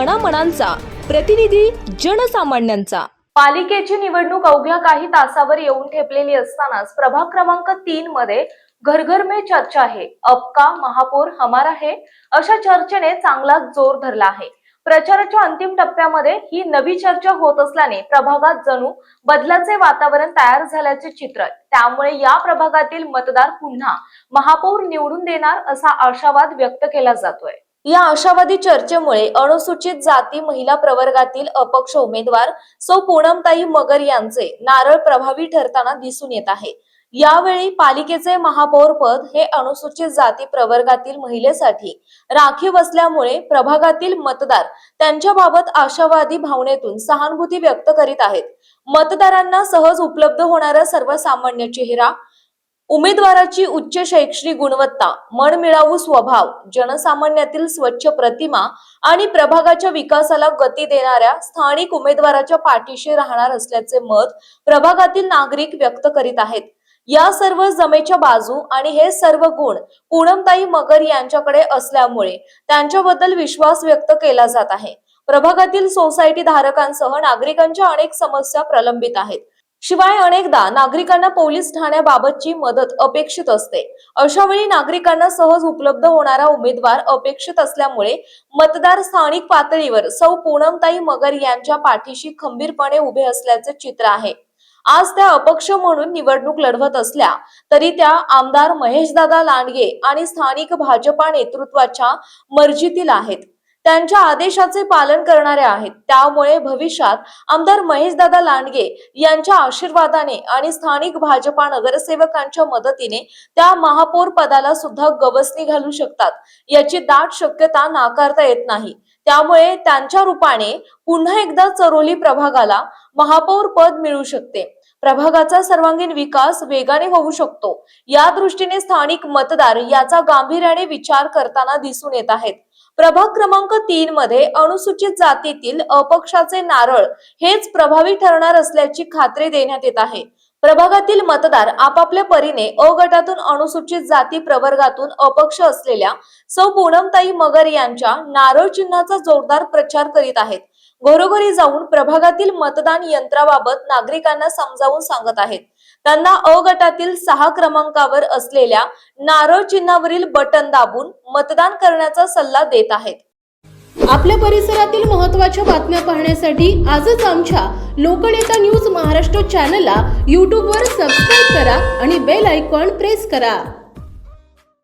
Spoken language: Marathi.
मनामनांचा प्रतिनिधी जनसामान्यांचा। पालिकेची निवडणूक अवघ्या काही तासावर येऊन ठेपलेली असतानाच प्रभाग क्रमांक 3 मध्ये घर घर में चर्चा है, अब का महापौर हमारा है अशा चर्चेने चांगलाच जोर धरला आहे। प्रचाराच्या अंतिम टप्प्यामध्ये ही नवी चर्चा होत असल्याने प्रभागात जणू बदलाचे वातावरण तयार झाल्याचे चित्र। त्यामुळे या प्रभागातील मतदार पुन्हा महापौर निवडून देणार असा आशावाद व्यक्त केला जातोय। या आशावादी चर्चेमुळे अनुसूचित जाती महिला प्रवर्गातील अपक्ष उमेदवार सौ पूनमताई मगर यांचे नारळ प्रभावी ठरताना दिसून येत आहे। यावेळी पालिकेचे महापौर पद हे अनुसूचित जाती प्रवर्गातील महिलेसाठी राखीव असल्यामुळे प्रभागातील मतदार त्यांच्याबाबत आशावादी भावनेतून सहानुभूती व्यक्त करीत आहेत। मतदारांना सहज उपलब्ध होणारा सर्वसामान्य चेहरा, उमेदवाराची उच्च शैक्षणिक गुणवत्ता, मनमिळावू स्वभाव, जनसामान्यातील स्वच्छ प्रतिमा आणि प्रभागाच्या विकासाला गती देणाऱ्या स्थानिक उमेदवाराच्या पाठीशी राहणार असल्याचे मत प्रभागातील नागरिक व्यक्त करीत आहेत। या सर्व जमेच्या बाजू आणि हे सर्व गुण पूनमताई मगर यांच्याकडे असल्यामुळे त्यांच्याबद्दल विश्वास व्यक्त केला जात आहे। प्रभागातील सोसायटी धारकांसह नागरिकांच्या अनेक समस्या प्रलंबित आहेत। शिवाय अनेकदा नागरिकांना पोलीस ठाण्याबाबतची मदत अपेक्षित असते। अशा वेळी नागरिकांना सहज उपलब्ध होणारा उमेदवार अपेक्षित असल्यामुळे मतदार स्थानिक पातळीवर सौ पूनमताई मगर यांच्या पाठीशी खंबीरपणे उभे असल्याचे चित्र आहे। आज त्या अपक्ष म्हणून निवडणूक लढवत असल्या तरी त्या आमदार महेशदादा लांडगे आणि स्थानिक भाजपा नेतृत्वाच्या मर्जीतील आहेत, त्यांच्या आदेशाचे पालन करणारे आहेत। त्यामुळे भविष्यात आमदार महेशदादा लांडगे यांच्या आशीर्वादाने आणि स्थानिक भाजपा नगरसेवकांच्या मदतीने त्या महापौर पदाला सुद्धा गवसणी घालू शकतात याची दाट शक्यता नाकारता येत नाही। त्यामुळे त्यांच्या रूपाने पुन्हा एकदा चरोली प्रभागाला महापौर पद मिळू शकते। प्रभागाचा सर्वांगीण विकास वेगाने होऊ शकतो। या दृष्टीने स्थानिक मतदार याचा गांभीर्याने विचार करताना दिसून येत आहेत। प्रभाग क्रमांक 3 मध्ये अनुसूचित जातीतील अपक्षाचे नारळ हेच प्रभावी ठरणार असल्याची खात्री देण्यात येत आहे। प्रभागातील मतदार आपापल्या परीने अ गटातून अनुसूचित जाती प्रवर्गातून अपक्ष असलेल्या सौ पूनमताई मगर यांच्या नारळ चिन्हाचा जोरदार प्रचार करीत आहेत। घरोघरी जाऊन प्रभागातील मतदान यंत्राबाबत नागरिकांना समजावून सांगत आहेत। त्यांना अ गटातील 6 क्रमांकावर असलेल्या नारळ चिन्हावरील बटन दाबून मतदान करण्याचा सल्ला देत आहेत। आपल्या परिसरातील महत्त्वाच्या बातम्या पाहण्यासाठी आजच आमच्या लोकनेता न्यूज महाराष्ट्र चॅनलला YouTube वर सबस्क्राइब करा आणि बेल आयकॉन प्रेस करा।